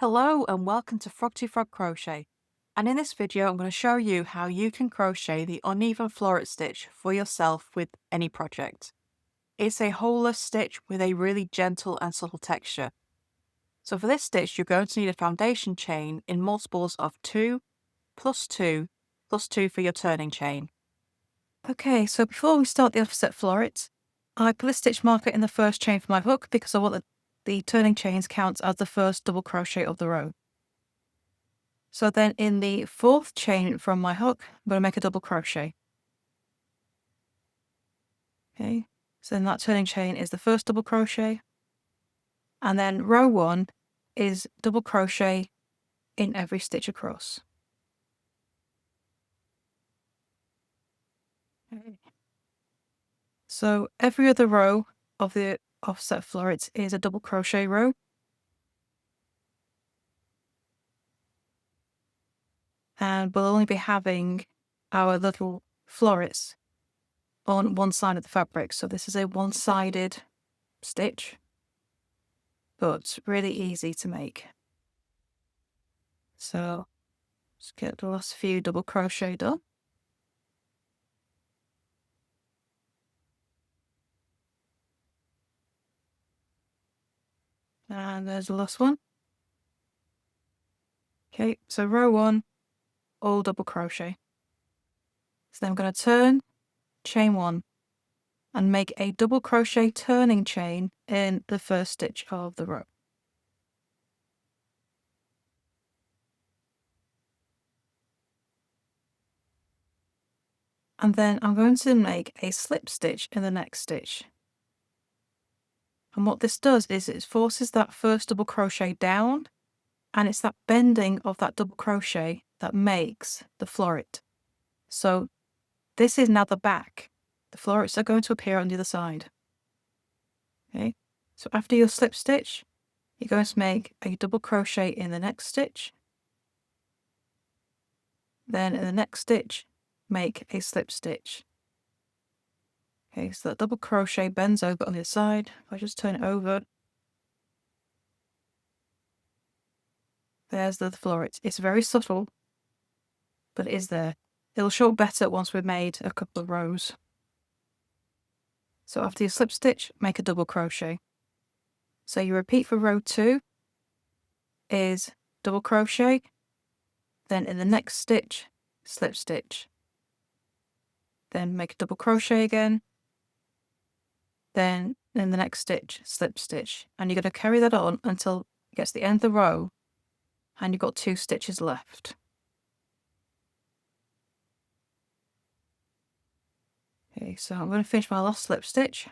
Hello and welcome to Frog Crochet, and in this video I'm going to show you how you can crochet the uneven floret stitch for yourself with any project. It's a holeless stitch with a really gentle and subtle texture. So for this stitch you're going to need a foundation chain in multiples of 2 plus 2 plus 2 for your turning chain. Okay, so before we start the offset floret, I put a stitch marker in the first chain for my hook because I want the turning chains count as the first double crochet of the row. So then in the fourth chain from my hook, I'm going to make a double crochet. Okay, so then that turning chain is the first double crochet. And then row 1 is double crochet in every stitch across. Okay. So every other row of the offset florets is a double crochet row. And we'll only be having our little florets on one side of the fabric. So this is a one-sided stitch, but really easy to make. So just get the last few double crochet done. And there's the last one. Okay, so row 1, all double crochet. So then I'm going to turn, chain 1, and make a double crochet turning chain in the first stitch of the row. And then I'm going to make a slip stitch in the next stitch. And what this does is it forces that first double crochet down, and it's that bending of that double crochet that makes the floret. So this is now the back. The florets are going to appear on the other side. Okay, so after your slip stitch, you're going to make a double crochet in the next stitch. Then in the next stitch, make a slip stitch. Okay, so that double crochet bends over on the other side. If I just turn it over, there's the floret. It's very subtle, but it is there. It'll show better once we've made a couple of rows. So after your slip stitch, make a double crochet. So you repeat for row 2 is double crochet, then in the next stitch, slip stitch. Then make a double crochet again, then in the next stitch, slip stitch. And you're going to carry that on until it gets to the end of the row and you've got 2 stitches left. Okay, so I'm going to finish my last slip stitch.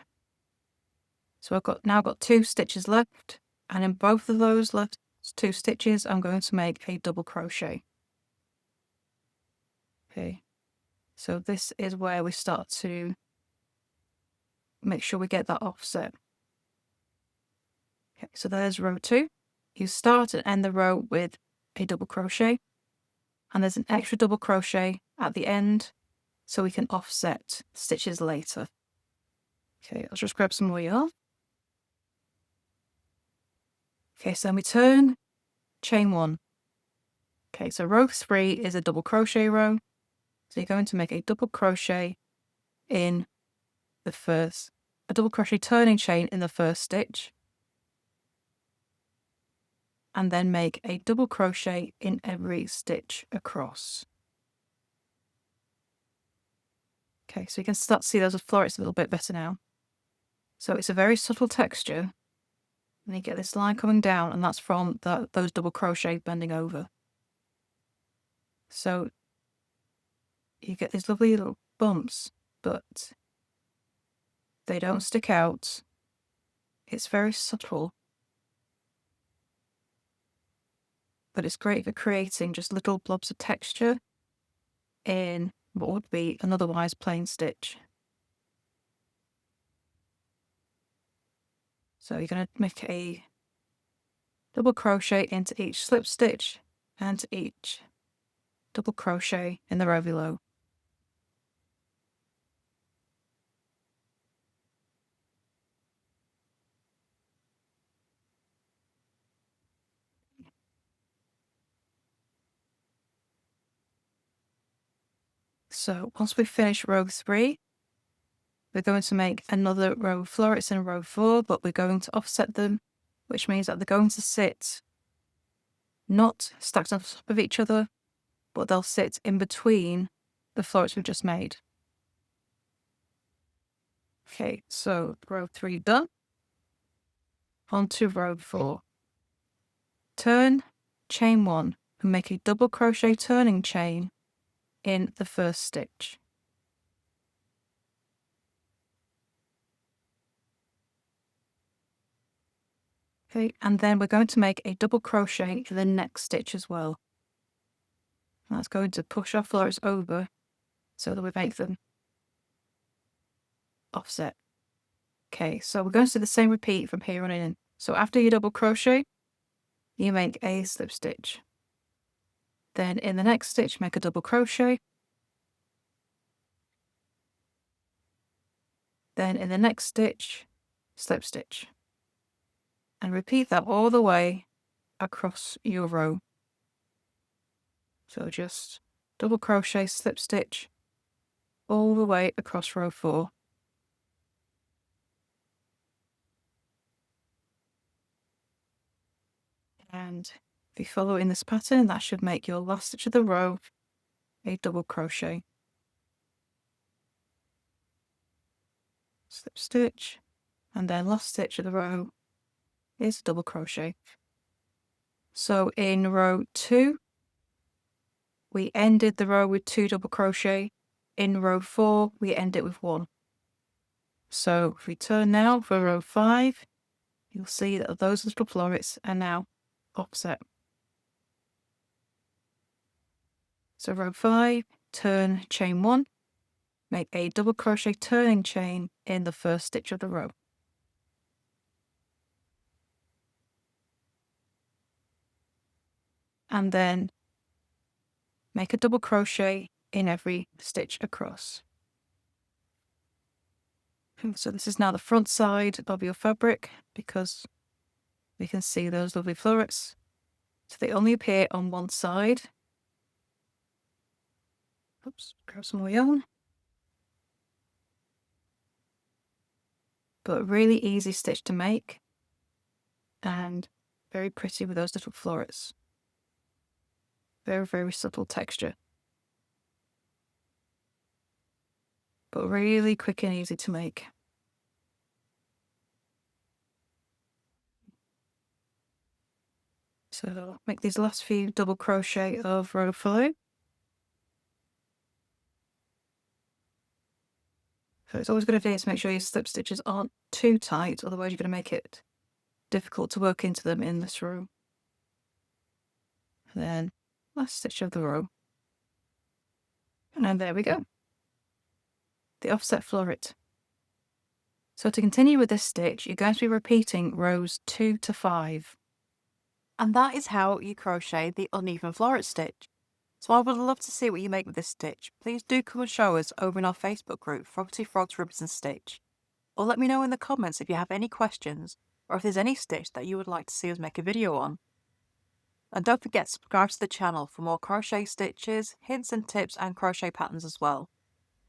So I've now got 2 stitches left, and in both of those left 2 stitches, I'm going to make a double crochet. Okay, so this is where we start to make sure we get that offset. Okay, so there's row 2. You start and end the row with a double crochet, and there's an extra double crochet at the end so we can offset stitches later. Okay, I'll just grab some more yarn. Okay, so then we turn, chain 1. Okay, so row 3 is a double crochet row. So you're going to make a double crochet in the first, a double crochet turning chain in the first stitch, and then make a double crochet in every stitch across. Okay, so you can start to see those florets a little bit better now. So it's a very subtle texture, and you get this line coming down, and that's from those double crochet bending over. So you get these lovely little bumps, but they don't stick out. It's very subtle, but it's great for creating just little blobs of texture in what would be an otherwise plain stitch. So you're going to make a double crochet into each slip stitch and each double crochet in the row below. So once we finish row 3, we're going to make another row of florets in row 4, but we're going to offset them, which means that they're going to sit not stacked on top of each other, but they'll sit in between the florets we've just made. Okay, so row 3 done. On to row 4. Turn, chain 1, and make a double crochet turning chain in the first stitch. Okay, and then we're going to make a double crochet in the next stitch as well. And that's going to push our florets over so that we make them offset. Okay, so we're going to do the same repeat from here on in. So after you double crochet, you make a slip stitch. Then in the next stitch, make a double crochet. Then in the next stitch, slip stitch. And repeat that all the way across your row. So just double crochet, slip stitch all the way across row 4. And if you follow in this pattern, that should make your last stitch of the row a double crochet. Slip stitch, and then last stitch of the row is a double crochet. So in row 2, we ended the row with 2 double crochet. In row 4, we end it with 1. So if we turn now for row 5, you'll see that those little florets are now offset. So row 5, turn, chain 1, make a double crochet turning chain in the first stitch of the row. And then make a double crochet in every stitch across. So this is now the front side of your fabric because we can see those lovely florets. So they only appear on one side. Oops, grab some more yarn. But really easy stitch to make and very pretty with those little florets. Very, very subtle texture. But really quick and easy to make. So make these last few double crochet of row 5. So it's always a good idea to make sure your slip stitches aren't too tight, otherwise you're going to make it difficult to work into them in this row. And then last stitch of the row. And then there we go. The offset floret. So to continue with this stitch, you're going to be repeating rows 2 to 5. And that is how you crochet the uneven floret stitch. So I would love to see what you make with this stitch. Please do come and show us over in our Facebook group, Froggy Frogs Ribbons and Stitch. Or let me know in the comments if you have any questions, or if there's any stitch that you would like to see us make a video on. And don't forget to subscribe to the channel for more crochet stitches, hints and tips and crochet patterns as well.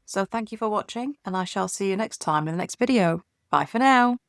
So thank you for watching, and I shall see you next time in the next video. Bye for now!